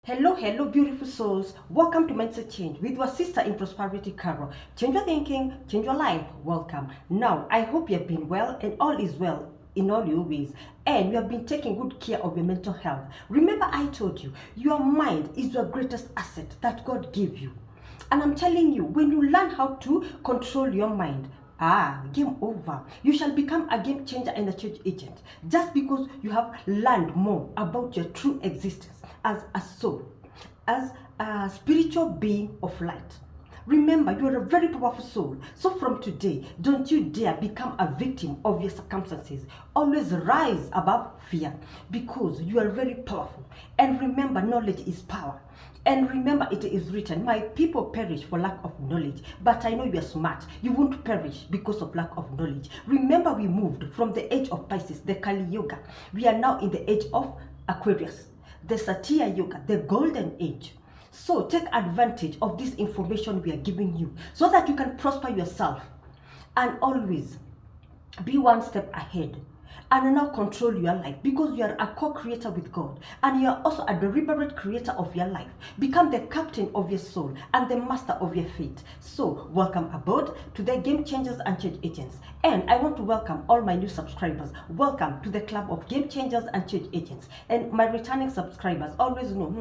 Hello, hello, beautiful souls. Welcome to Mindset Change with your sister in prosperity, Carol. Change your thinking, change your life. Welcome. Now, I hope you have been well and all is well in all your ways, and you have been taking good care of your mental health. Remember, I told you, your mind is your greatest asset that God gave you. And I'm telling you, when you learn how to control your mind, game over. You shall become a game changer and a change agent just because you have learned more about your true existence as a soul, as a spiritual being of light. Remember, you are a very powerful soul. So from today, don't you dare become a victim of your circumstances. Always rise above fear because you are very powerful. And remember, knowledge is power. And remember, it is written, my people perish for lack of knowledge. But I know you are smart. You won't perish because of lack of knowledge. Remember, we moved from the age of Pisces, the Kali Yuga. We are now in the age of Aquarius, the Satya Yuga, the golden age. So take advantage of this information we are giving you so that you can prosper yourself and always be one step ahead and now control your life because you are a co-creator with God and you are also a deliberate creator of your life. Become the captain of your soul and the master of your fate. So welcome aboard to the Game Changers and Change Agents. And I want to welcome all my new subscribers. Welcome to the club of Game Changers and Change Agents. And my returning subscribers, always know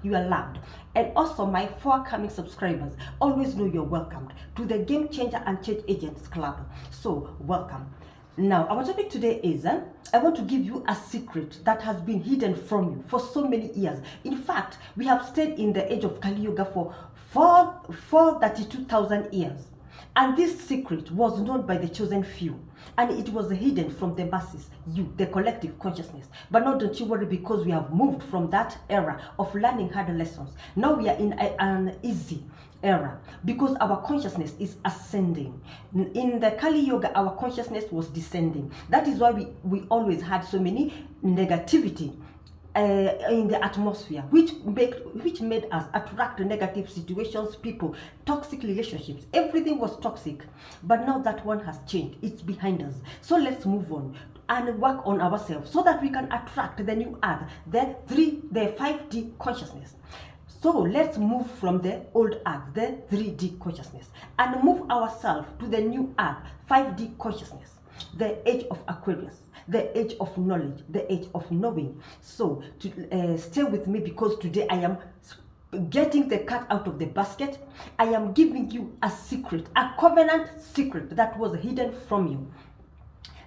you are loved. And also my forthcoming subscribers, always know you're welcomed to the Game Changer and Change Agents club. So welcome. Now, our topic today is, I want to give you a secret that has been hidden from you for so many years. In fact, we have stayed in the age of Kali Yuga for 432,000 years. And this secret was known by the chosen few. And it was hidden from the masses, you, the collective consciousness. But now don't you worry because we have moved from that era of learning hard lessons. Now we are in an easy era because our consciousness is ascending. In the Kali Yuga, our consciousness was descending. That is why we always had so many negativity in the atmosphere, which made us attract negative situations, people, toxic relationships. Everything was toxic. But now that one has changed. It's behind us. So let's move on and work on ourselves so that we can attract the new earth, the 5D consciousness. So let's move from the old earth, the 3D consciousness, and move ourselves to the new earth, 5D consciousness, the age of Aquarius, the age of knowledge, the age of knowing. So stay with me because today I am getting the cat out of the basket. I am giving you a secret, a covenant secret that was hidden from you.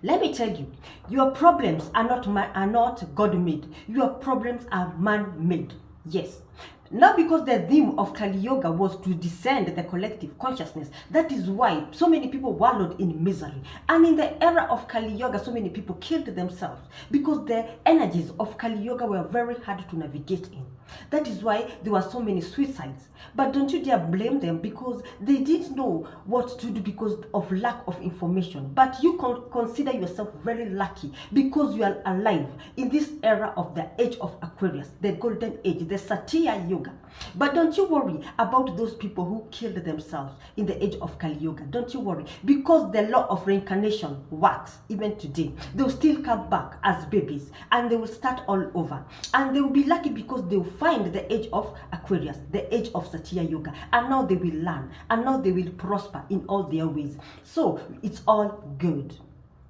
Let me tell you, your problems are not God-made. Your problems are man-made. Yes. Not because the theme of Kali Yuga was to descend the collective consciousness. That is why so many people wallowed in misery. And in the era of Kali Yuga, so many people killed themselves because the energies of Kali Yuga were very hard to navigate in. That is why there were so many suicides. But don't you dare blame them because they didn't know what to do because of lack of information. But you consider yourself very lucky because you are alive in this era of the age of Aquarius, the golden age, the Satya Yuga. But don't you worry about those people who killed themselves in the age of Kali Yuga. Don't you worry because the law of reincarnation works even today. They will still come back as babies and they will start all over. And they will be lucky because they will find the age of Aquarius, the age of Satya Yuga. And now they will learn and now they will prosper in all their ways. So it's all good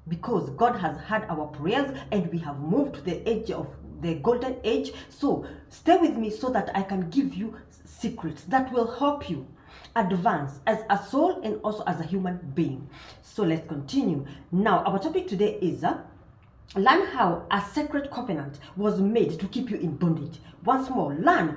because God has heard our prayers and we have moved to the age of the golden age. So stay with me so that I can give you secrets that will help you advance as a soul and also as a human being. So let's continue. Now our topic today is learn how a sacred covenant was made to keep you in bondage. Once more, learn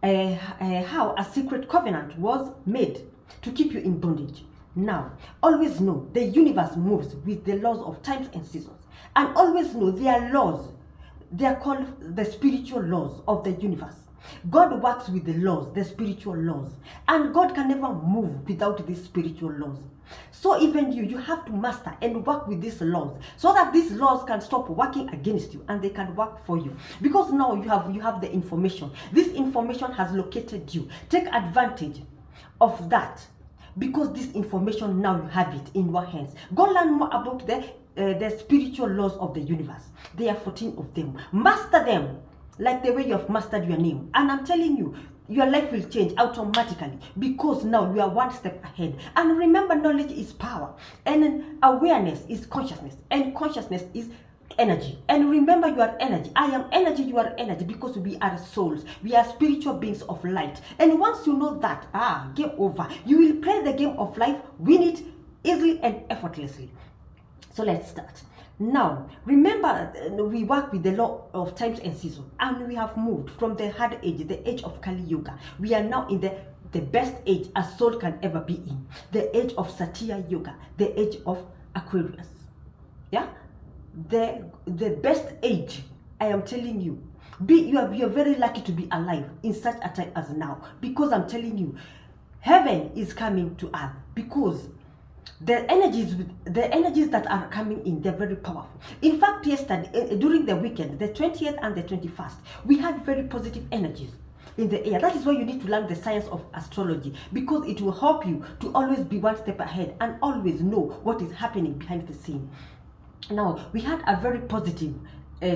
how a secret covenant was made to keep you in bondage. Now, always know the universe moves with the laws of times and seasons. And always know there are laws. They are called the spiritual laws of the universe. God works with the laws, the spiritual laws. And God can never move without these spiritual laws. So even you have to master and work with these laws so that these laws can stop working against you and they can work for you. Because now you have the information. This information has located you. Take advantage of that because this information now you have it in your hands. Go learn more about the spiritual laws of the universe. There are 14 of them. Master them. like the way you have mastered your name. And I'm telling you, your life will change automatically because now you are one step ahead. And remember, knowledge is power, and awareness is consciousness, and consciousness is energy. And remember, you are energy. I am energy, you are energy, because we are souls. We are spiritual beings of light. And once you know that, game over. You will play the game of life, win it easily and effortlessly. So let's start. Now, remember, we work with the law of times and seasons, and we have moved from the hard age, the age of Kali Yuga. We are now in the best age a soul can ever be in, the age of Satya Yuga, the age of Aquarius. Yeah, the best age. I am telling you, you're very lucky to be alive in such a time as now, because I'm telling you, heaven is coming to earth, because the energies that are coming in, they're very powerful. In fact, yesterday, during the weekend, the 20th and the 21st, we had very positive energies in the air. That is why you need to learn the science of astrology, because it will help you to always be one step ahead and always know what is happening behind the scene. Now, we had a very positive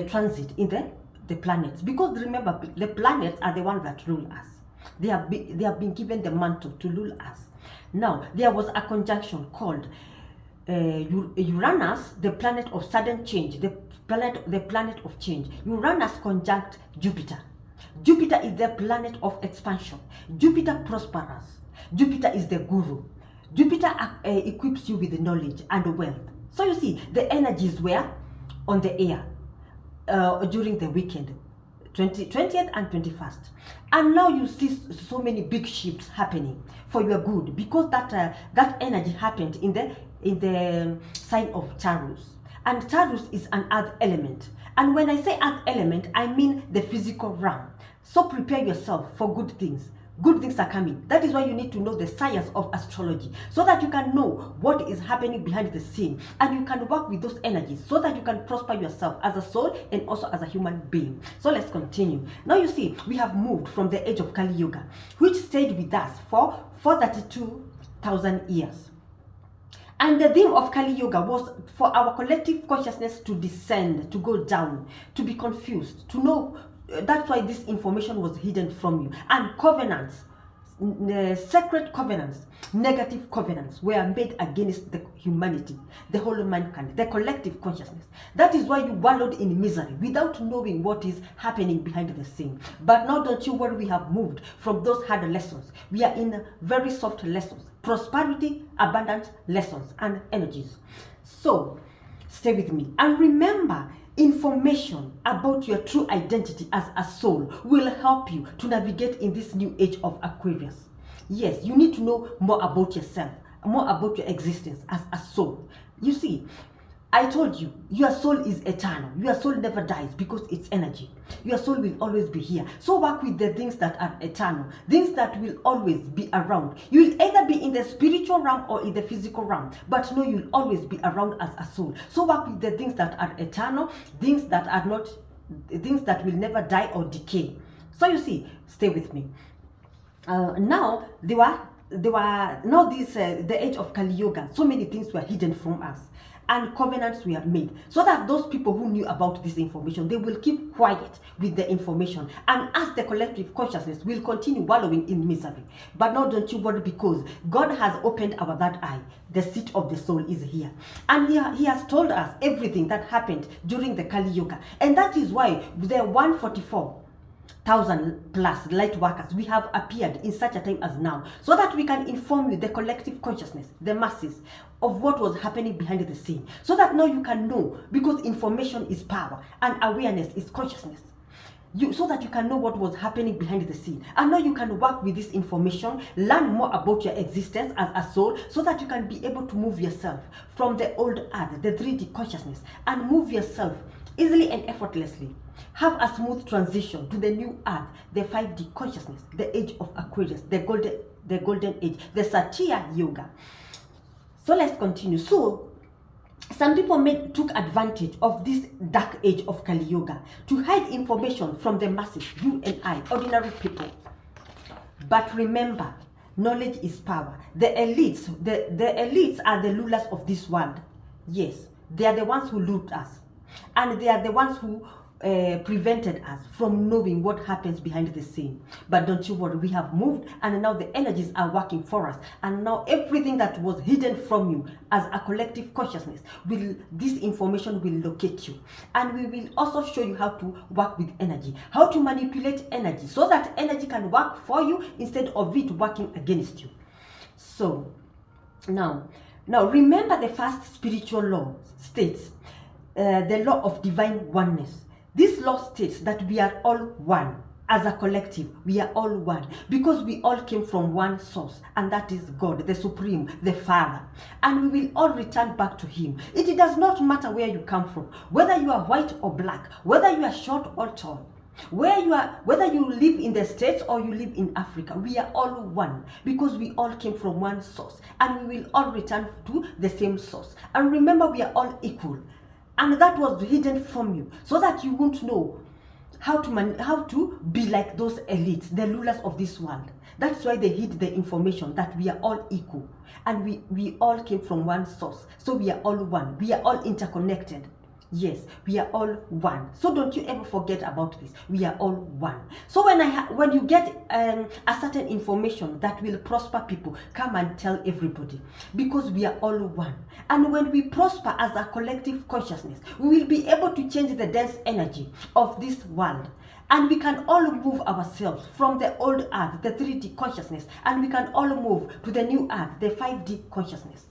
transit in the planets, because remember, the planets are the ones that rule us. They have been given the mantle to rule us. Now, there was a conjunction called Uranus, the planet of sudden change, the planet of change. Uranus conjunct Jupiter. Jupiter is the planet of expansion. Jupiter prospers. Jupiter is the guru. Jupiter equips you with knowledge and wealth. So you see, the energies were on the air during the weekend, 20th and 21st. And now you see so many big shifts happening for your good, because that energy happened in the sign of Taurus. And Taurus is an earth element. And when I say earth element, I mean the physical realm. So prepare yourself for good things. Good things are coming. That is why you need to know the science of astrology, so that you can know what is happening behind the scene, and you can work with those energies so that you can prosper yourself as a soul and also as a human being. So let's continue. Now you see, we have moved from the age of Kali Yuga, which stayed with us for 432,000 years. And the theme of Kali Yuga was for our collective consciousness to descend, to go down, to be confused, to know. That's why this information was hidden from you. And covenants, sacred covenants, negative covenants were made against the humanity, the whole mankind, the collective consciousness. That is why you wallowed in misery without knowing what is happening behind the scene. But now don't you worry, we have moved from those hard lessons. We are in very soft lessons, prosperity, abundance lessons and energies. So stay with me and remember, information about your true identity as a soul will help you to navigate in this new age of Aquarius. Yes, you need to know more about yourself, more about your existence as a soul. You see, I told you, your soul is eternal. Your soul never dies because it's energy. Your soul will always be here. So work with the things that are eternal, things that will always be around. You will either be in the spiritual realm or in the physical realm, but no, you'll always be around as a soul. So work with the things that are eternal, things that are not, things that will never die or decay. So you see, stay with me. Now, the age of Kali Yuga, so many things were hidden from us. And covenants were made, so that those people who knew about this information, they will keep quiet with the information, and as the collective consciousness will continue wallowing in misery. But now don't you worry, because God has opened our third eye. The seat of the soul is here, and he has told us everything that happened during the Kali Yuga. And that is why the 144,000 plus light workers, we have appeared in such a time as now, so that we can inform you, the collective consciousness, the masses, of what was happening behind the scene, so that now you can know, because information is power and awareness is consciousness. So that you can know what was happening behind the scene, and now you can work with this information, learn more about your existence as a soul, so that you can be able to move yourself from the old earth, the 3D consciousness, and move yourself easily and effortlessly. Have a smooth transition to the new earth, the 5D consciousness, the age of Aquarius, the golden age, the Satya Yuga. So let's continue. So some people took advantage of this dark age of Kali Yuga to hide information from the masses, you and I, ordinary people. But remember, knowledge is power. The elites are the rulers of this world. Yes, they are the ones who ruled us, and they are the ones who prevented us from knowing what happens behind the scene. But don't you worry, we have moved, and now the energies are working for us, and now everything that was hidden from you as a collective consciousness, this information will locate you, and we will also show you how to work with energy, how to manipulate energy so that energy can work for you instead of it working against you. So now remember, the first spiritual law states, the law of divine oneness. This law states that we are all one. As a collective, we are all one because we all came from one source, and that is God, the Supreme, the Father. And we will all return back to Him. It does not matter where you come from, whether you are white or black, whether you are short or tall, whether you live in the States or you live in Africa. We are all one because we all came from one source, and we will all return to the same source. And remember, we are all equal. And that was hidden from you so that you won't know how to be like those elites, the rulers of this world. That's why they hid the information that we are all equal, and we all came from one source. So we are all one. We are all interconnected. Yes, we are all one. So don't you ever forget about this. We are all one. So when you get a certain information that will prosper people, come and tell everybody, because we are all one. And when we prosper as a collective consciousness, we will be able to change the dense energy of this world. And we can all move ourselves from the old earth, the 3D consciousness, and we can all move to the new earth, the 5D consciousness.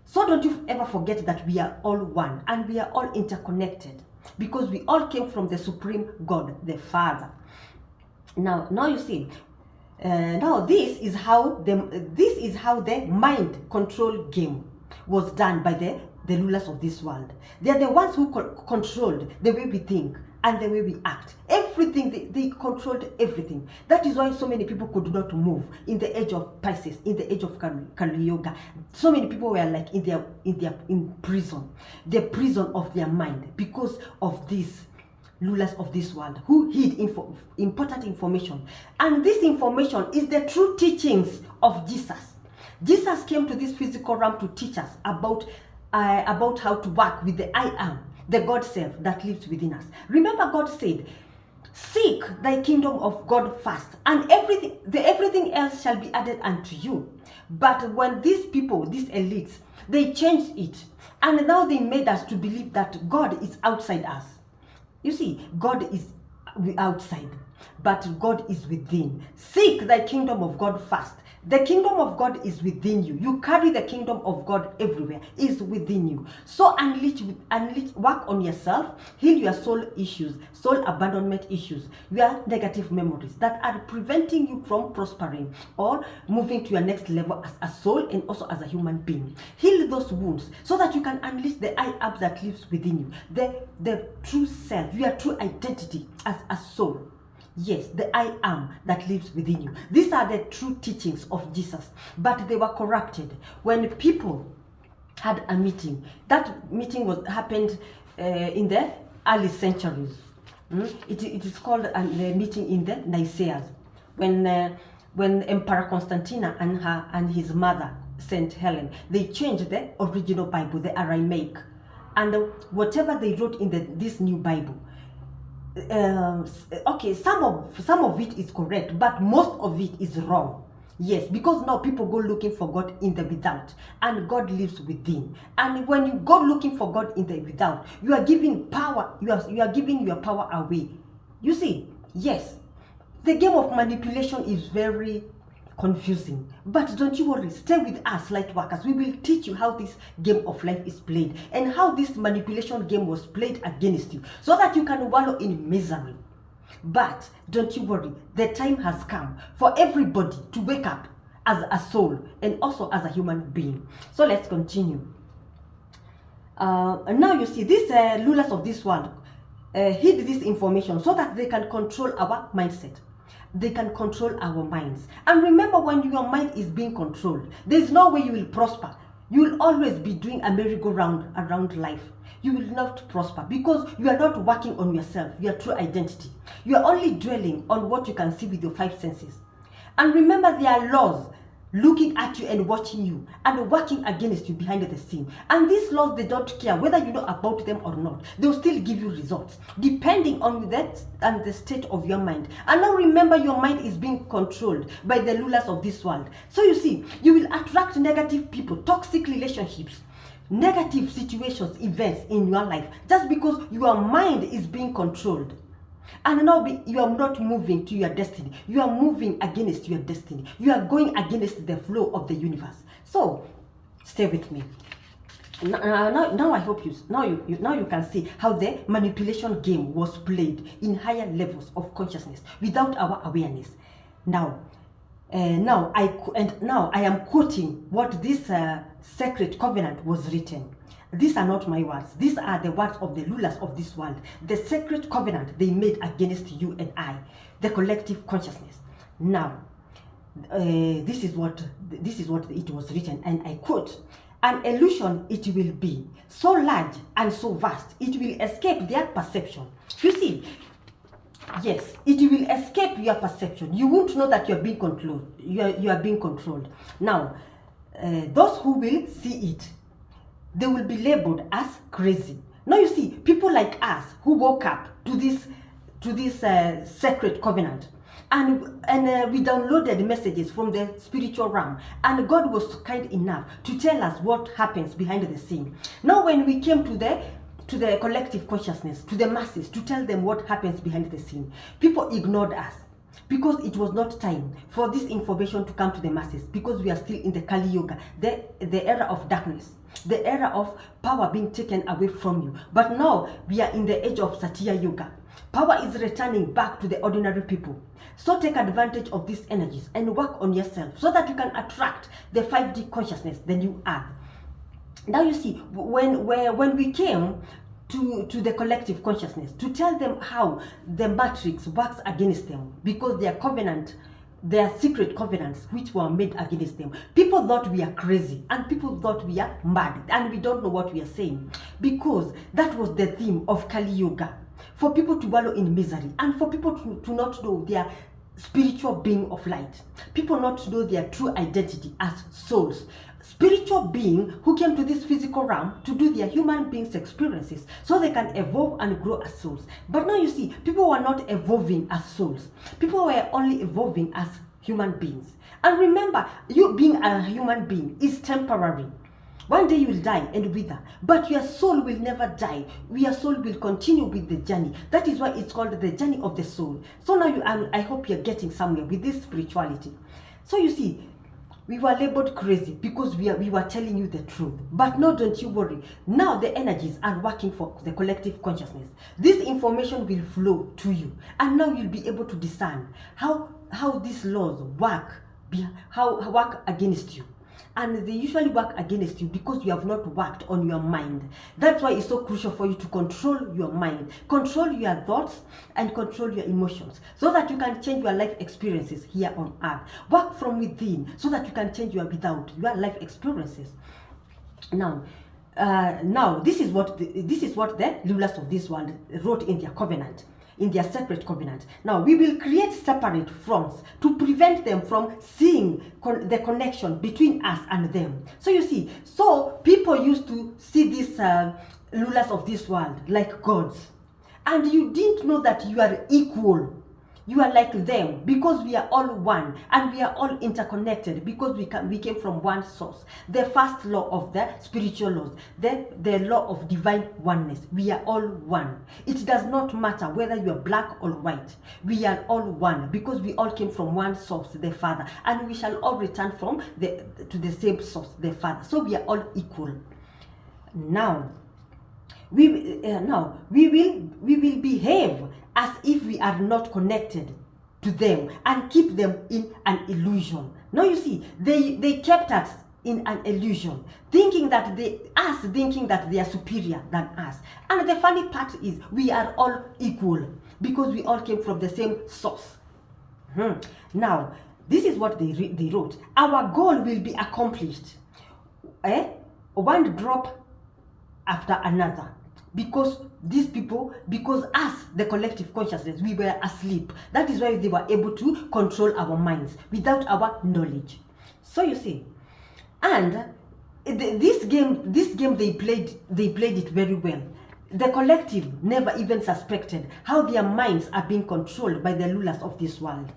So don't you ever forget that we are all one, and we are all interconnected because we all came from the Supreme God, the Father. Now you see, now this is how the mind control game was done by the rulers of this world. They are the ones who controlled the way we think and the way we act. Everything, they controlled everything. That is why so many people could not move in the age of Pisces, in the age of Kali Yoga. So many people were like in prison, the prison of their mind, because of these rulers of this world who hid important information. And this information is the true teachings of Jesus. Jesus came to this physical realm to teach us about how to work with the I am, the God self that lives within us. Remember, God said, "Seek thy kingdom of God first, and everything else shall be added unto you." But when these people, these elites, they changed it, and now they made us to believe that God is outside us. You see, God is outside, but God is within. Seek thy kingdom of God first. The kingdom of God is within you. You carry the kingdom of God everywhere. It's within you. So unleash, work on yourself, heal your soul issues, soul abandonment issues, your negative memories that are preventing you from prospering or moving to your next level as a soul and also as a human being. Heal those wounds so that you can unleash the I am that lives within you, the true self, your true identity as a soul. Yes, the I am that lives within you. These are the true teachings of Jesus, but they were corrupted when people had a meeting. That meeting happened in the early centuries. It is called a meeting in the Nicaeas, when Emperor Constantine and his mother Saint Helen, they changed the original Bible, the Aramaic, and whatever they wrote in this new Bible. Okay, some of it is correct, but most of it is wrong. Yes, because now people go looking for God in the without, and God lives within. And when you go looking for God in the without, you are giving power. You are giving your power away. You see, yes, the game of manipulation is very confusing, but don't you worry, stay with us, light workers. We will teach you how this game of life is played and how this manipulation game was played against you, so that you can wallow in misery. But don't you worry, the time has come for everybody to wake up as a soul and also as a human being. So let's continue. And now you see, these rulers of this world hid this information so that they can control our mindset. They can control our minds. And remember, when your mind is being controlled, there's no way you will prosper. You will always be doing a merry-go-round around life. You will not prosper because you are not working on yourself, your true identity. You are only dwelling on what you can see with your 5 senses. And remember, there are laws looking at you and watching you and working against you behind the scene. And these laws, they don't care whether you know about them or not. They'll still give you results depending on that and the state of your mind. And now remember, your mind is being controlled by the rulers of this world. So you see, you will attract negative people, toxic relationships, negative situations, events in your life, just because your mind is being controlled. And now you are not moving to your destiny. You are moving against your destiny. You are going against the flow of the universe. So stay with me. Now I hope you can see how the manipulation game was played in higher levels of consciousness without our awareness. Now I am quoting what this sacred covenant was written. These are not my words. These are the words of the rulers of this world. The sacred covenant they made against you and I, the collective consciousness. Now, this is what it was written, and I quote: "An illusion it will be, so large and so vast, it will escape their perception." You see, yes, it will escape your perception. You won't know that you are being controlled. You are being controlled. Now, those who will see it, they will be labeled as crazy. Now you see, people like us who woke up to this sacred covenant, and we downloaded messages from the spiritual realm, and God was kind enough to tell us what happens behind the scene. Now when we came to the collective consciousness, to the masses, to tell them what happens behind the scene, people ignored us, because it was not time for this information to come to the masses, because we are still in the Kali Yuga, the era of darkness, the era of power being taken away from you. But now we are in the age of Satya Yuga. Power is returning back to the ordinary people. So take advantage of these energies and work on yourself so that you can attract the 5D consciousness, the new earth. Now you see, when we came to the collective consciousness to tell them how the matrix works against them, because their secret covenants which were made against them, people thought we are crazy, and people thought we are mad, and we don't know what we are saying, because that was the theme of Kali Yuga, for people to wallow in misery, and for people to not know their spiritual being of light, people not to know their true identity as souls, spiritual being who came to this physical realm to do their human beings experiences so they can evolve and grow as souls. But now you see, people were not evolving as souls. People were only evolving as human beings. And remember, you being a human being is temporary. One day you will die and wither, but your soul will never die. Your soul will continue with the journey. That is why it's called the journey of the soul. So now I hope you're getting somewhere with this spirituality. So you see, we were labeled crazy because we were telling you the truth. But no, don't you worry. Now the energies are working for the collective consciousness. This information will flow to you, and now you'll be able to discern how these laws work against you. And they usually work against you because you have not worked on your mind. That's why it's so crucial for you to control your mind, control your thoughts, and control your emotions, so that you can change your life experiences here on earth. Work from within so that you can change your life experiences. Now this is what the rulers of this world wrote in their covenant, in their separate covenant. Now we will create separate fronts to prevent them from seeing the connection between us and them. So you see, so people used to see these rulers of this world like gods, and you didn't know that you are equal. You are like them, because we are all one, and we are all interconnected, because we came from one source. The first law of the spiritual laws, the law of divine oneness. We are all one. It does not matter whether you are black or white. We are all one, because we all came from one source, the Father, and we shall all return to the same source, the Father. So we are all equal. Now we will behave as if we are not connected to them and keep them in an illusion. Now you see, they kept us in an illusion, thinking that they are superior than us. And the funny part is, we are all equal, because we all came from the same source. Now, this is what they wrote. Our goal will be accomplished. One drop after another. Because us, the collective consciousness, we were asleep. That is why they were able to control our minds without our knowledge. So you see, and this game they played it very well. The collective never even suspected how their minds are being controlled by the rulers of this world.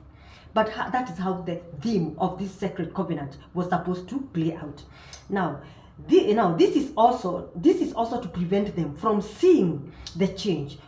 But that is how the theme of this sacred covenant was supposed to play out. Now, this is also to prevent them from seeing the change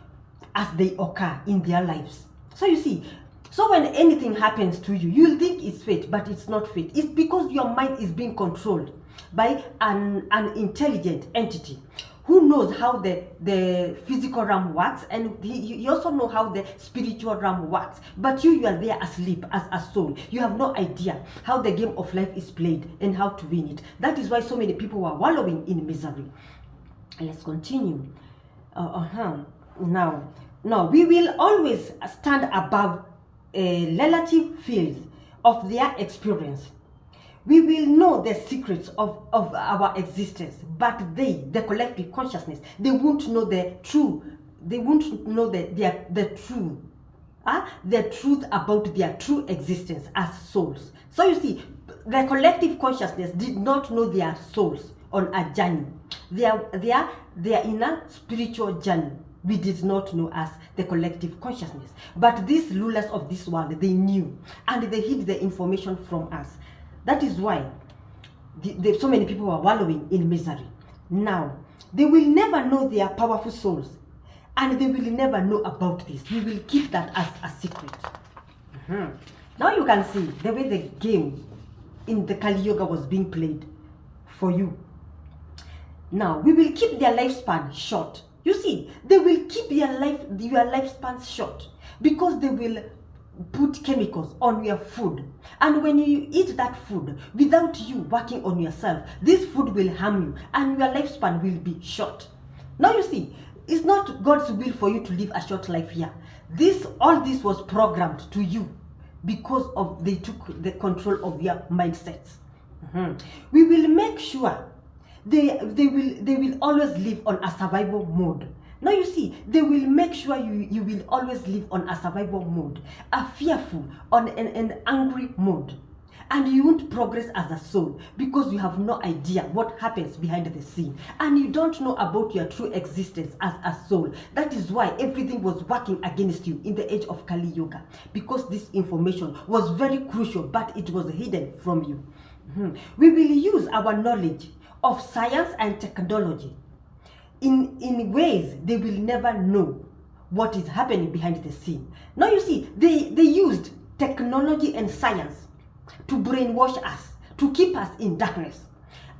as they occur in their lives. So you see, so when anything happens to you, you'll think it's fate, but it's not fate. It's because your mind is being controlled by an intelligent entity who knows how the physical realm works, and he also knows how the spiritual realm works. But you are there asleep as a soul. You have no idea how the game of life is played and how to win it. That is why so many people are wallowing in misery. Let's continue. Now, we will always stand above a relative field of their experience. We will know the secrets of our existence, but the collective consciousness, they won't know the truth. They won't know the truth about their true existence as souls. So you see, the collective consciousness did not know their souls on a journey. They are in a spiritual journey. We did not know as the collective consciousness. But these rulers of this world, they knew, and they hid the information from us. That is why so many people are wallowing in misery. Now, they will never know their powerful souls, and they will never know about this. We will keep that as a secret. Now you can see the way the game in the Kali Yoga was being played for you. Now, we will keep their lifespan short. You see, they will keep your lifespan short because they will put chemicals on your food. And when you eat that food without you working on yourself, this food will harm you and your lifespan will be short. Now you see, it's not God's will for you to live a short life here. All this was programmed to you because they took the control of your mindsets. We will make sure they will always live on a survival mode. Now you see, they will make sure you will always live on a survival mode, a fearful, on an angry mode. And you won't progress as a soul because you have no idea what happens behind the scene. And you don't know about your true existence as a soul. That is why everything was working against you in the age of Kali Yoga. Because this information was very crucial, but it was hidden from you. We will use our knowledge of science and technology in ways they will never know what is happening behind the scene. Now you see, they used technology and science to brainwash us, to keep us in darkness.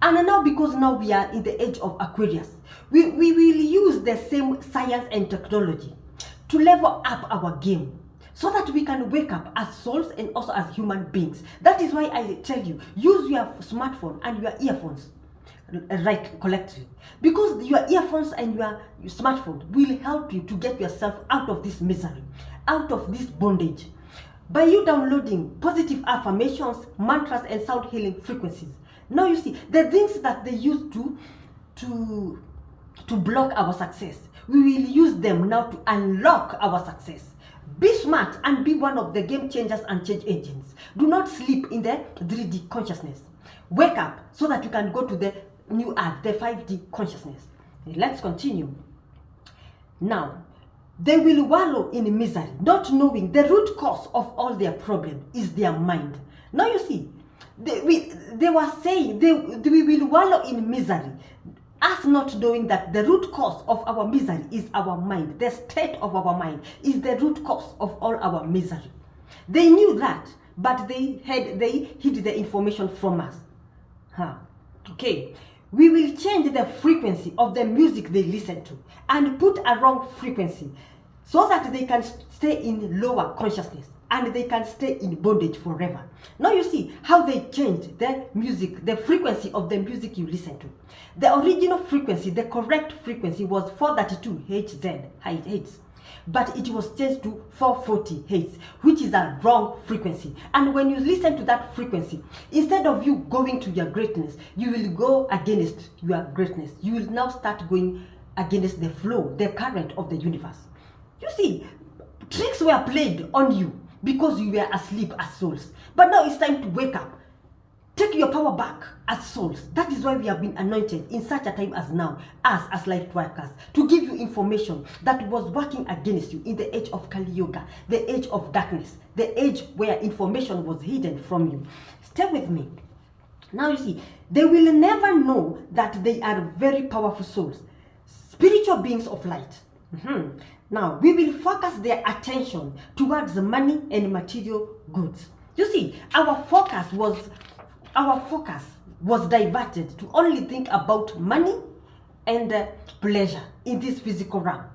And now, because now we are in the age of Aquarius, we will use the same science and technology to level up our game so that we can wake up as souls and also as human beings. That is why I tell you, use your smartphone and your earphones right collectively, because your earphones and your smartphone will help you to get yourself out of this misery, out of this bondage, by you downloading positive affirmations, mantras, and sound healing frequencies. Now you see, the things that they used to block our success, we will use them now to unlock our success. Be smart and be one of the game changers and change agents. Do not sleep in the 3D consciousness. Wake up so that you can go to the new earth, the 5D consciousness. Let's continue. Now, they will wallow in misery, not knowing the root cause of all their problem is their mind. Now you see, they were saying we will wallow in misery, us not knowing that the root cause of our misery is our mind. The state of our mind is the root cause of all our misery. They knew that, but they hid the information from us. Okay, we will change the frequency of the music they listen to and put a wrong frequency so that they can stay in lower consciousness and they can stay in bondage forever. Now you see how they changed the music, the frequency of the music you listen to. The original frequency, the correct frequency was 432 Hz, but it was changed to 440 Hz, which is a wrong frequency. And when you listen to that frequency, instead of you going to your greatness, you will go against your greatness. You will now start going against the flow, the current of the universe. You see, tricks were played on you because you were asleep as souls. But now it's time to wake up. take your power back as souls. That is why we have been anointed in such a time as now, us as light workers, to give you information that was working against you in the age of Kali Yuga, the age of darkness, the age where information was hidden from you. Stay with me. Now you see, they will never know that they are very powerful souls, spiritual beings of light. Now, we will focus their attention towards the money and material goods. You see, our focus was diverted to only think about money and pleasure in this physical realm.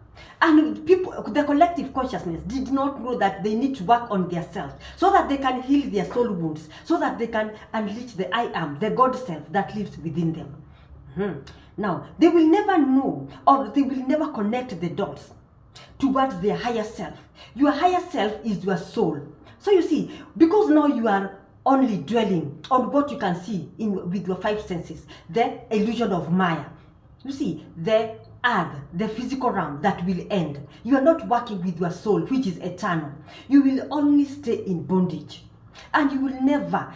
And people, the collective consciousness did not know that they need to work on themselves so that they can heal their soul wounds, so that they can unleash the I am, the God self that lives within them. Now, they will never know, or they will never connect the dots towards their higher self. Your higher self is your soul. So you see, because now you are only dwelling on what you can see with your five senses, the illusion of Maya. You see, the earth, the physical realm that will end. You are not working with your soul, which is eternal. You will only stay in bondage. And you will never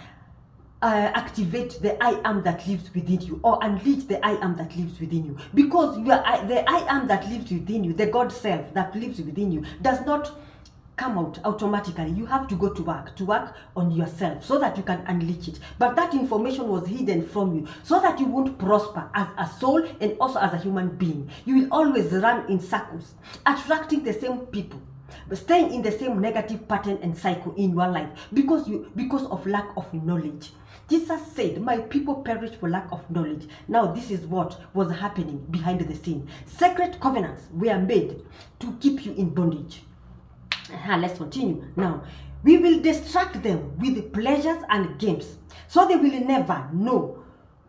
activate the I am that lives within you, or unleash the I am that lives within you. Because the I am that lives within you, the God self that lives within you, does not come out automatically. You have to go to work on yourself so that you can unleash it. But that information was hidden from you so that you won't prosper as a soul and also as a human being. You will always run in circles, attracting the same people, but staying in the same negative pattern and cycle in your life because of lack of knowledge. Jesus said, my people perish for lack of knowledge. Now this is what was happening behind the scene. Sacred covenants were made to keep you in bondage. Let's continue. Now, we will distract them with pleasures and games, so they will never know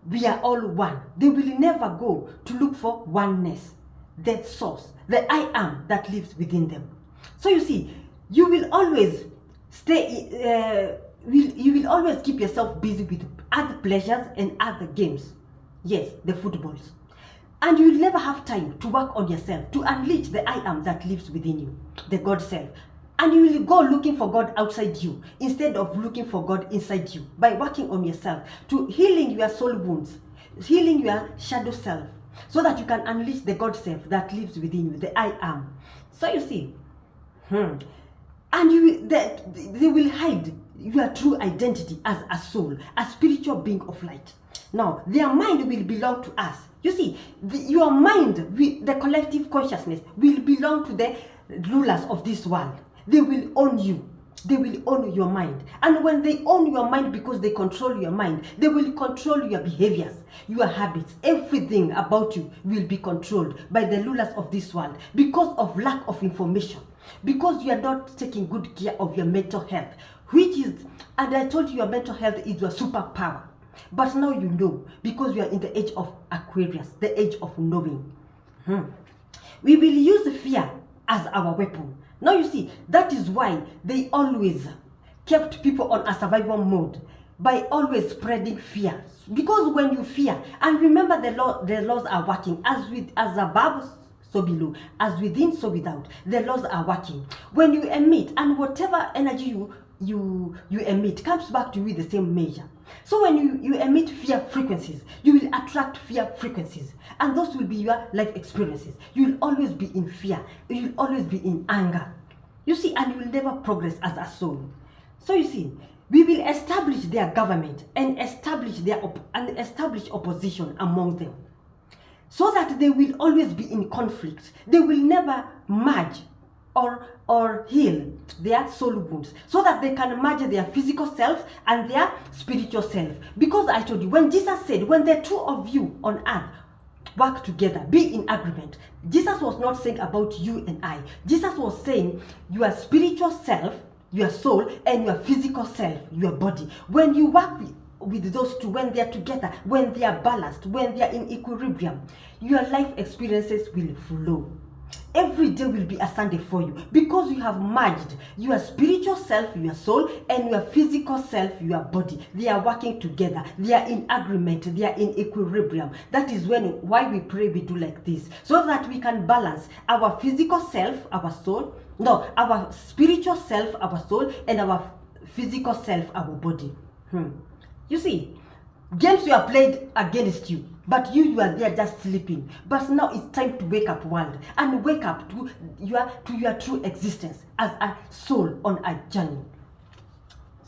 we are all one. They will never go to look for oneness, the source, the I am that lives within them. So you see, you will always you will always keep yourself busy with other pleasures and other games. Yes, the footballs. And you will never have time to work on yourself, to unleash the I am that lives within you, the God self. And you will go looking for God outside you instead of looking for God inside you by working on yourself, to healing your soul wounds, healing your shadow self, so that you can unleash the God self that lives within you, the I am. So you see, and they will hide your true identity as a soul, a spiritual being of light. Now, their mind will belong to us. You see, your mind, the collective consciousness, will belong to the rulers of this world. They will own you. They will own your mind. And when they own your mind because they control your mind, they will control your behaviors, your habits. Everything about you will be controlled by the rulers of this world because of lack of information. Because you are not taking good care of your mental health, which is, and I told you, your mental health is your superpower. But now you know, because we are in the age of Aquarius, the age of knowing. We will use fear as our weapon. Now you see, that is why they always kept people on a survival mode, by always spreading fear. Because when you fear, and remember the laws are working, as above, so below, as within, so without. The laws are working. When you emit, and whatever energy you emit comes back to you with the same measure. So when you emit fear frequencies, you will attract fear frequencies, and those will be your life experiences. You will always be in fear. You will always be in anger. You see, and you will never progress as a soul. So you see, we will establish their government and establish opposition among them, so that they will always be in conflict. They will never merge or heal their soul wounds, so that they can merge their physical self and their spiritual self. Because I told you, when Jesus said, when the two of you on earth work together, be in agreement, Jesus was not saying about you and I. Jesus was saying your spiritual self, your soul, and your physical self, your body. When you work with those two, when they are together, when they are balanced, when they are in equilibrium, your life experiences will flow. Every day will be a Sunday for you, because you have merged your spiritual self, your soul, and your physical self, your body. They are working together. They are in agreement. They are in equilibrium. That is why we pray, we do like this, so that we can balance our physical self, our soul, our spiritual self, our soul, and our physical self, our body. You see, Games were played against you, but you are there just sleeping. But now it's time to wake up, world, and wake up to your true existence as a soul on a journey.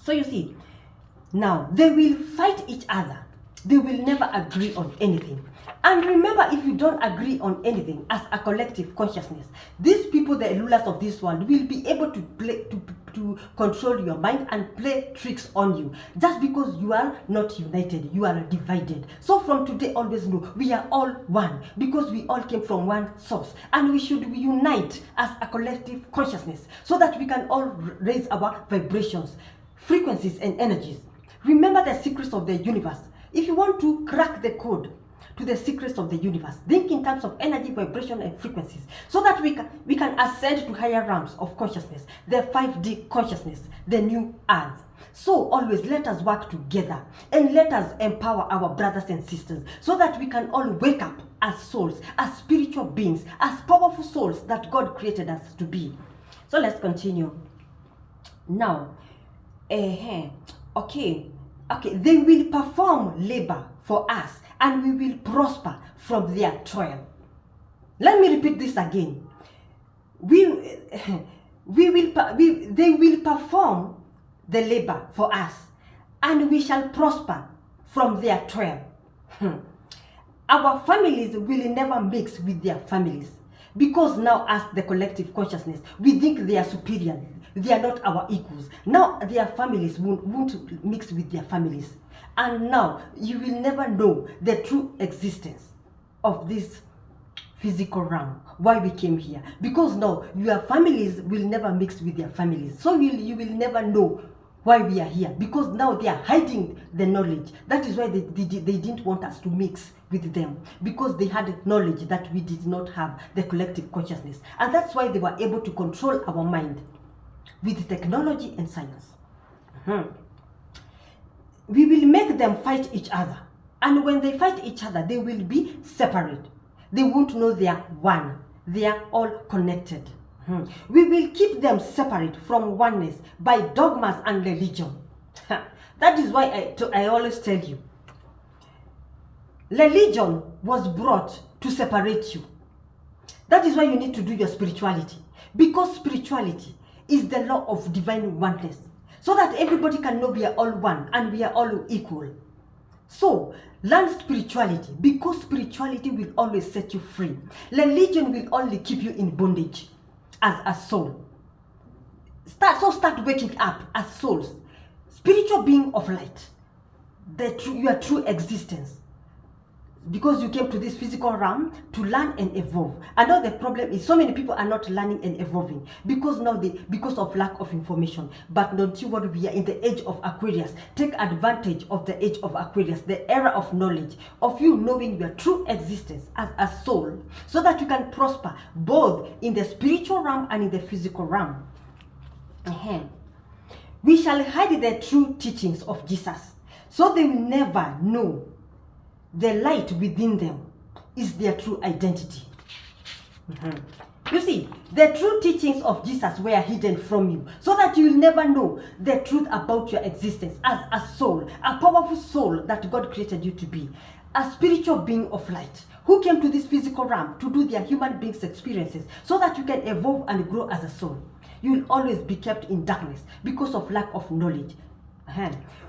So you see, now they will fight each other. They will never agree on anything. And remember, if you don't agree on anything as a collective consciousness, these people, the rulers of this world, will be able to play to control your mind and play tricks on you, just because you are not united, you are divided. So from today, always know we are all one, because we all came from one source, and we should unite as a collective consciousness so that we can all raise our vibrations, frequencies, and energies. Remember the secrets of the universe. If you want to crack the code to the secrets of the universe, think in terms of energy, vibration, and frequencies, so that we can ascend to higher realms of consciousness, the 5D consciousness, the new earth. So always let us work together, and let us empower our brothers and sisters, so that we can all wake up as souls, as spiritual beings, as powerful souls that God created us to be. So let's continue. Now, okay, they will perform labor for us, and we will prosper from their toil. Let me repeat this again. They will perform the labor for us, and we shall prosper from their toil. Our families will never mix with their families, because now, as the collective consciousness, we think they are superior. They are not our equals. Now their families won't mix with their families. And now you will never know the true existence of this physical realm, why we came here. Because now your families will never mix with their families. So you will never know why we are here, because now they are hiding the knowledge. That is why they didn't want us to mix with them, because they had knowledge that we did not have, the collective consciousness. And that's why they were able to control our mind with technology and science. We will make them fight each other, and when they fight each other, they will be separate. They won't know they are one. They are all connected. We will keep them separate from oneness by dogmas and religion. That is why I always tell you, religion was brought to separate you. That is why you need to do your spirituality, because spirituality is the law of divine oneness, so that everybody can know we are all one and we are all equal. So learn spirituality, because spirituality will always set you free. Religion will only keep you in bondage as a soul. Start waking up as souls, spiritual being of light, your true existence. Because you came to this physical realm to learn and evolve. And now the problem is so many people are not learning and evolving, because of lack of information. But don't you worry, we are in the age of Aquarius. Take advantage of the age of Aquarius, the era of knowledge, of you knowing your true existence as a soul, so that you can prosper both in the spiritual realm and in the physical realm. We shall hide the true teachings of Jesus, so they will never know the light within them is their true identity. You see, the true teachings of Jesus were hidden from you, so that you will never know the truth about your existence as a soul, a powerful soul that God created you to be, a spiritual being of light who came to this physical realm to do their human beings experiences, so that you can evolve and grow as a soul. You will always be kept in darkness because of lack of knowledge.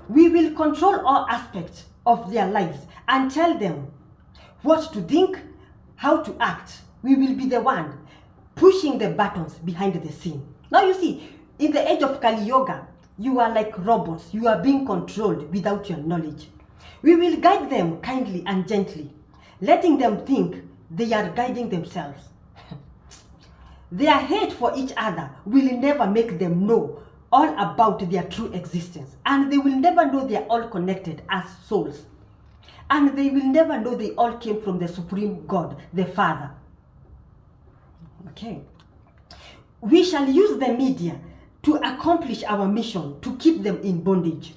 We will control all aspects of their lives and tell them what to think, how to act. We will be the one pushing the buttons behind the scene. Now you see, in the age of Kali Yoga, you are like robots. You are being controlled without your knowledge. We will guide them kindly and gently, letting them think they are guiding themselves. Their hate for each other will never make them know all about their true existence, and they will never know they are all connected as souls, and they will never know they all came from the Supreme God, the Father. We shall use the media to accomplish our mission, to keep them in bondage.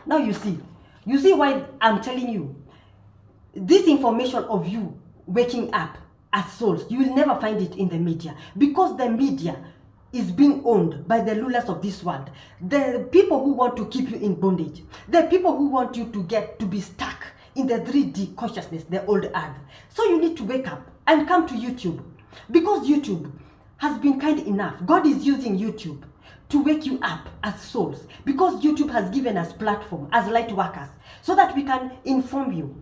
Now you see why I'm telling you this information of you waking up as souls. You will never find it in the media, because the media is being owned by the rulers of this world, the people who want to keep you in bondage, the people who want you to get to be stuck in the 3D consciousness, the old earth. So you need to wake up and come to YouTube, because YouTube has been kind enough. God is using YouTube to wake you up as souls, because YouTube has given us platform as light workers so that we can inform you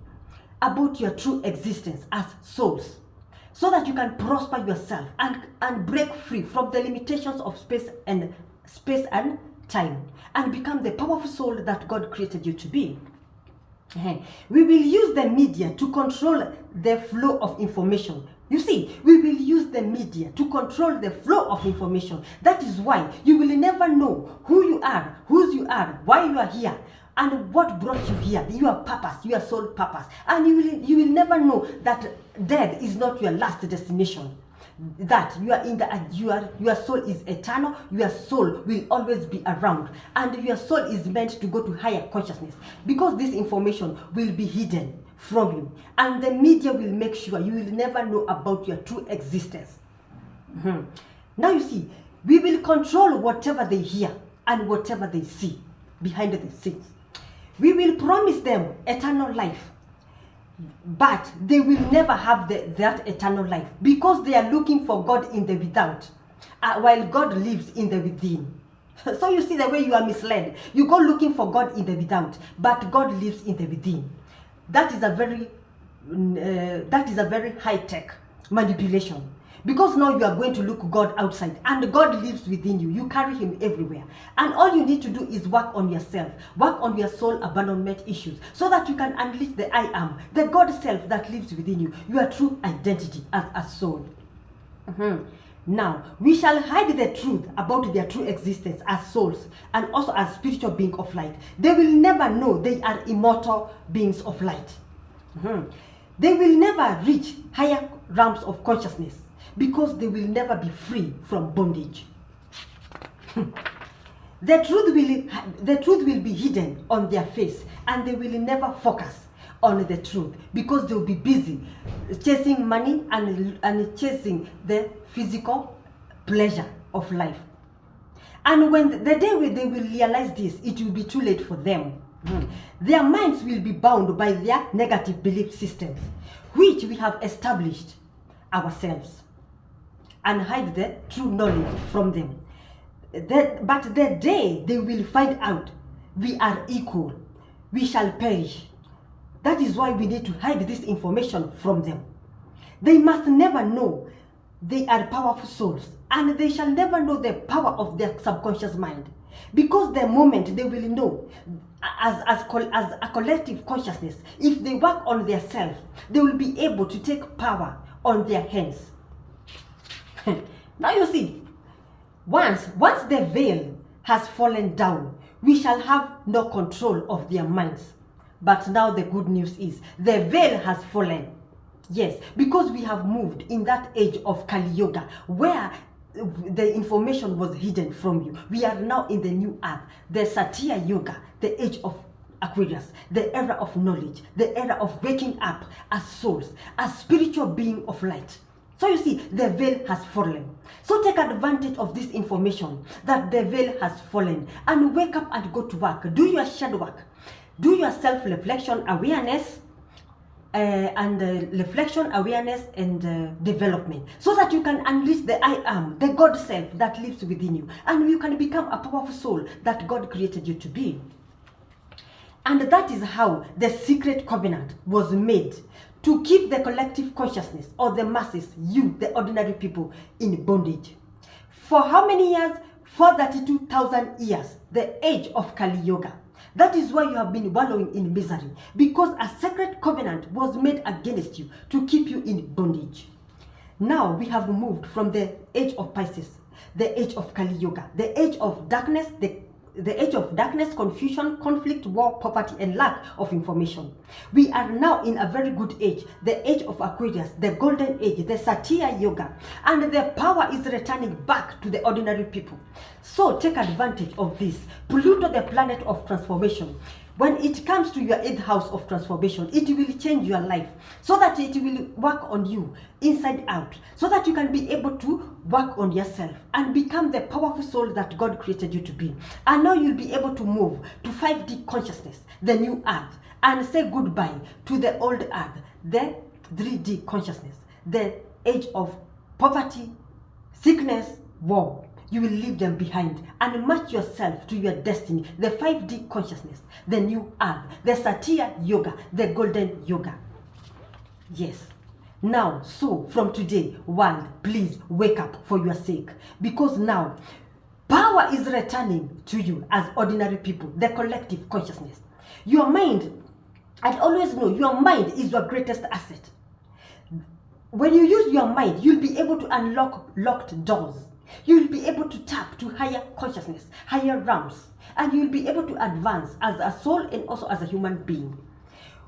about your true existence as souls, so that you can prosper yourself and break free from the limitations of space and time and become the powerful soul that God created you to be. We will use the media to control the flow of information. You see, we will use the media to control the flow of information. That is why you will never know who you are, whose you are, why you are here, and what brought you here, your purpose, your soul purpose. And you will never know that death is not your last destination. That you are in the your soul is eternal, your soul will always be around, and your soul is meant to go to higher consciousness, because this information will be hidden from you, and the media will make sure you will never know about your true existence. Now you see, we will control whatever they hear and whatever they see behind the scenes. We will promise them eternal life, but they will never have that eternal life, because they are looking for God in the without, while God lives in the within. So you see the way you are misled. You go looking for God in the without, but God lives in the within. That is a very high-tech manipulation, because now you are going to look God outside, and God lives within you. You carry him everywhere, and all you need to do is work on yourself, work on your soul abandonment issues, so that you can unleash the I am, the God self that lives within you, your true identity as a soul. Now, we shall hide the truth about their true existence as souls and also as spiritual beings of light. They will never know they are immortal beings of light. They will never reach higher realms of consciousness, because they will never be free from bondage. The truth will be hidden on their face, and they will never focus on the truth, because they will be busy chasing money and chasing the physical pleasure of life. And when the day they will realize this, it will be too late for them. Their minds will be bound by their negative belief systems, which we have established ourselves, and hide the true knowledge from them. But the day they will find out we are equal, we shall perish. That is why we need to hide this information from them. They must never know they are powerful souls, and they shall never know the power of their subconscious mind, because the moment they will know as a collective consciousness, if they work on their self, they will be able to take power on their hands. Now you see, once the veil has fallen down, we shall have no control of their minds. But now the good news is the veil has fallen. Yes, because we have moved in that age of Kali Yuga, where the information was hidden from you. We are now in the new earth, the Satya Yuga, the age of Aquarius, the era of knowledge, the era of waking up as souls, as spiritual being of light. So you see, the veil has fallen. So take advantage of this information that the veil has fallen, and wake up and go to work. Do your shadow work. Do your self-reflection awareness and reflection awareness and development, so that you can unleash the I am, the God self that lives within you, and you can become a powerful soul that God created you to be. And that is how the secret covenant was made, to keep the collective consciousness or the masses, you, the ordinary people, in bondage. For how many years? For 32,000 years, the age of Kali Yuga. That is why you have been wallowing in misery, because a sacred covenant was made against you to keep you in bondage. Now we have moved from the age of Pisces, the age of Kali Yuga, the age of darkness, the age of darkness, confusion, conflict, war, poverty, and lack of information. We are now in a very good age, the age of Aquarius, the golden age, the Satya Yuga, and the power is returning back to the ordinary people. So take advantage of this. Pluto, the planet of transformation, When it comes to your 8th house of transformation, it will change your life so that it will work on you inside out, so that you can be able to work on yourself and become the powerful soul that God created you to be. And now you'll be able to move to 5D consciousness, the new earth, and say goodbye to the old earth, the 3D consciousness, the age of poverty, sickness, war. You will leave them behind and match yourself to your destiny, the 5D consciousness, the new earth, the Satya yoga, the golden yoga. Yes. Now, so from today, world, please wake up for your sake, because now power is returning to you as ordinary people, the collective consciousness. Your mind, I always know, your mind is your greatest asset. When you use your mind, you'll be able to unlock locked doors. You'll be able to tap to higher consciousness, higher realms, and you'll be able to advance as a soul and also as a human being.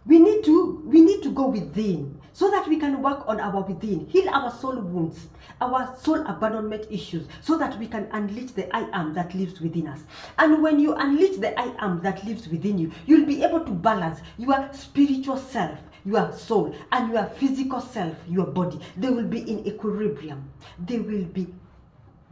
We need to go within so that we can work on our within, heal our soul wounds, our soul abandonment issues, so that we can unleash the I am that lives within us. And when you unleash the I am that lives within you, you'll be able to balance your spiritual self, your soul, and your physical self, your body. They will be in equilibrium. They will be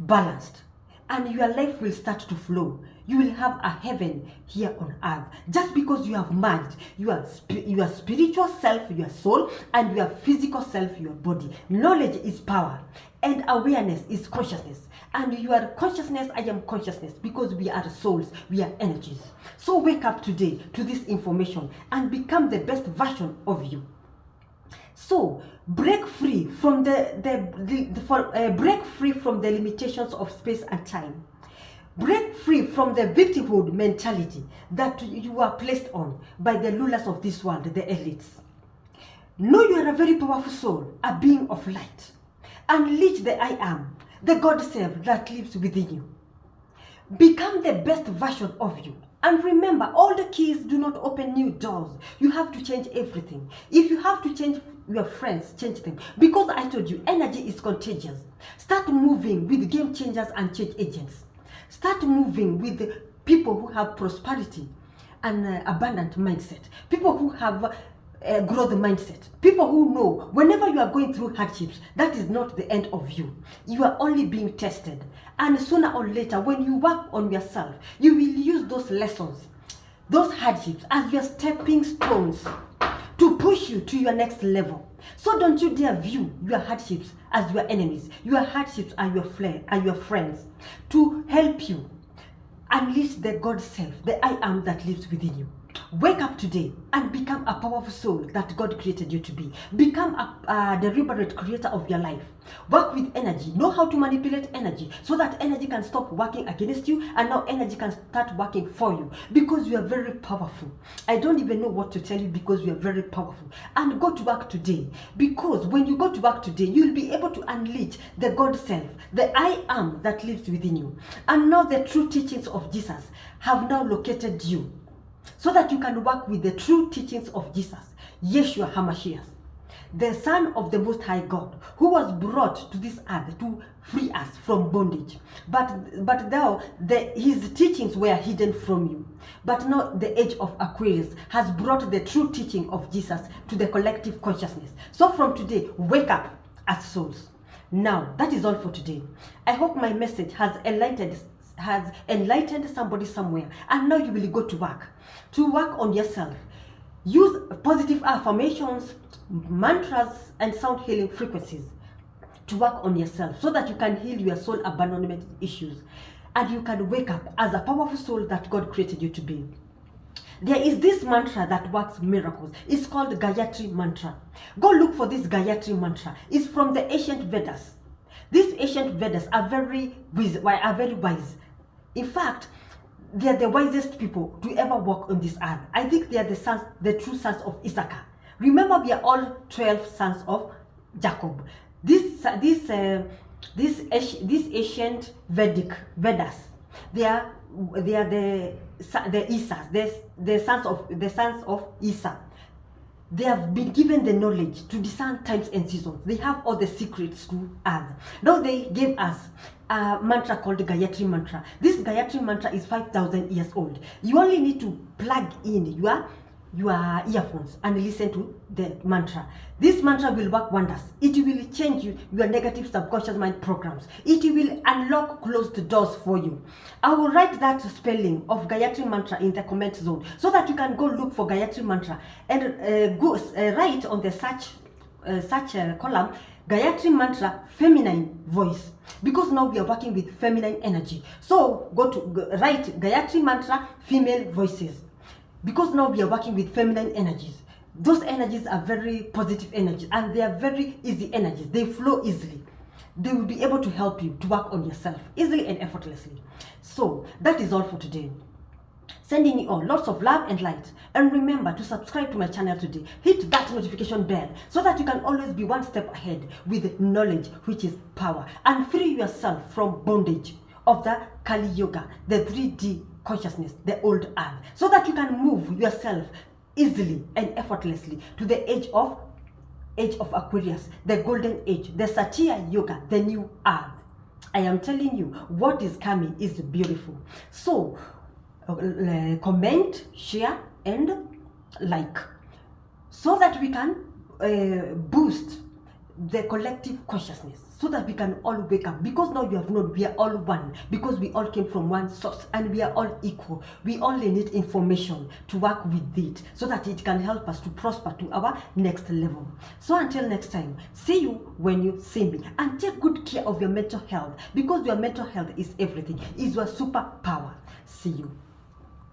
balanced, and your life will start to flow. You will have a heaven here on earth, just because you have merged your spiritual self, your soul, and your physical self, your body. Knowledge is power, and awareness is consciousness. And you are consciousness, I am consciousness, because we are souls, we are energies. So wake up today to this information and become the best version of you. So break free from break free from the limitations of space and time. Break free from the victimhood mentality that you are placed on by the rulers of this world, the elites. Know you are a very powerful soul, a being of light. Unleash the I am, the God self that lives within you. Become the best version of you. And remember, all the keys do not open new doors. You have to change everything. If you have to change your friends, change them. Because I told you, energy is contagious. Start moving with game changers and change agents. Start moving with the people who have prosperity and abundant mindset. People who have growth mindset. People who know whenever you are going through hardships, that is not the end of you. You are only being tested. And sooner or later, when you work on yourself, you will use those lessons, those hardships, as your stepping stones to push you to your next level. So don't you dare view your hardships as your enemies. Your hardships are your friends to help you unleash the God self, the I am that lives within you. Wake up today and become a powerful soul that God created you to be. Become a deliberate creator of your life. Work with energy. Know how to manipulate energy so that energy can stop working against you, and now energy can start working for you, because you are very powerful. I don't even know what to tell you, because you are very powerful. And go to work today, because when you go to work today, you'll be able to unleash the God self, the I am that lives within you. And now the true teachings of Jesus have now located you, so that you can work with the true teachings of Jesus, Yeshua HaMashiach, the Son of the Most High God, who was brought to this earth to free us from bondage. But now his teachings were hidden from you. But now the age of Aquarius has brought the true teaching of Jesus to the collective consciousness. So from today, wake up as souls. Now, that is all for today. I hope my message has enlightened somebody somewhere, and now you will go to work on yourself. Use positive affirmations, mantras, and sound healing frequencies to work on yourself, so that you can heal your soul abandonment issues, and you can wake up as a powerful soul that God created you to be. There is this mantra that works miracles. It's called Gayatri mantra. Go look for this Gayatri mantra. It's from the ancient Vedas. These ancient Vedas are very wise. In fact, they are the wisest people to ever walk on this earth. I think they are the true sons of Issachar. Remember, we are all 12 sons of Jacob. These ancient Vedic Vedas, they are the Isas, the sons of Isa. They have been given the knowledge to discern times and seasons. They have all the secrets to us. Now they gave us a mantra called Gayatri mantra. This Gayatri mantra is 5,000 years old. You only need to plug in your earphones and listen to the mantra. This mantra will work wonders. It will change your negative subconscious mind programs. It will unlock closed doors for you. I will write that spelling of Gayatri mantra in the comment zone so that you can go look for Gayatri mantra and write on the search column Gayatri mantra feminine voice, because now we are working with feminine energy. So write Gayatri mantra female voices, because now we are working with feminine energies. Those energies are very positive energies and they are very easy energies. They flow easily. They will be able to help you to work on yourself easily and effortlessly. So that is all for today. Sending you all lots of love and light. And remember to subscribe to my channel today. Hit that notification bell so that you can always be one step ahead with knowledge, which is power. And free yourself from bondage of the Kali Yoga, the 3D consciousness, the old earth, so that you can move yourself easily and effortlessly to the age of Aquarius, the golden age, the Satya Yoga, the new earth. I am telling you, what is coming is beautiful. So comment, share and like, so that we can boost the collective consciousness, so that we can all wake up, because now you have known we are all one, because we all came from one source and we are all equal. We only need information to work with it so that it can help us to prosper to our next level. So until next time, see you when you see me, and take good care of your mental health, because your mental health is everything, is your superpower. See you.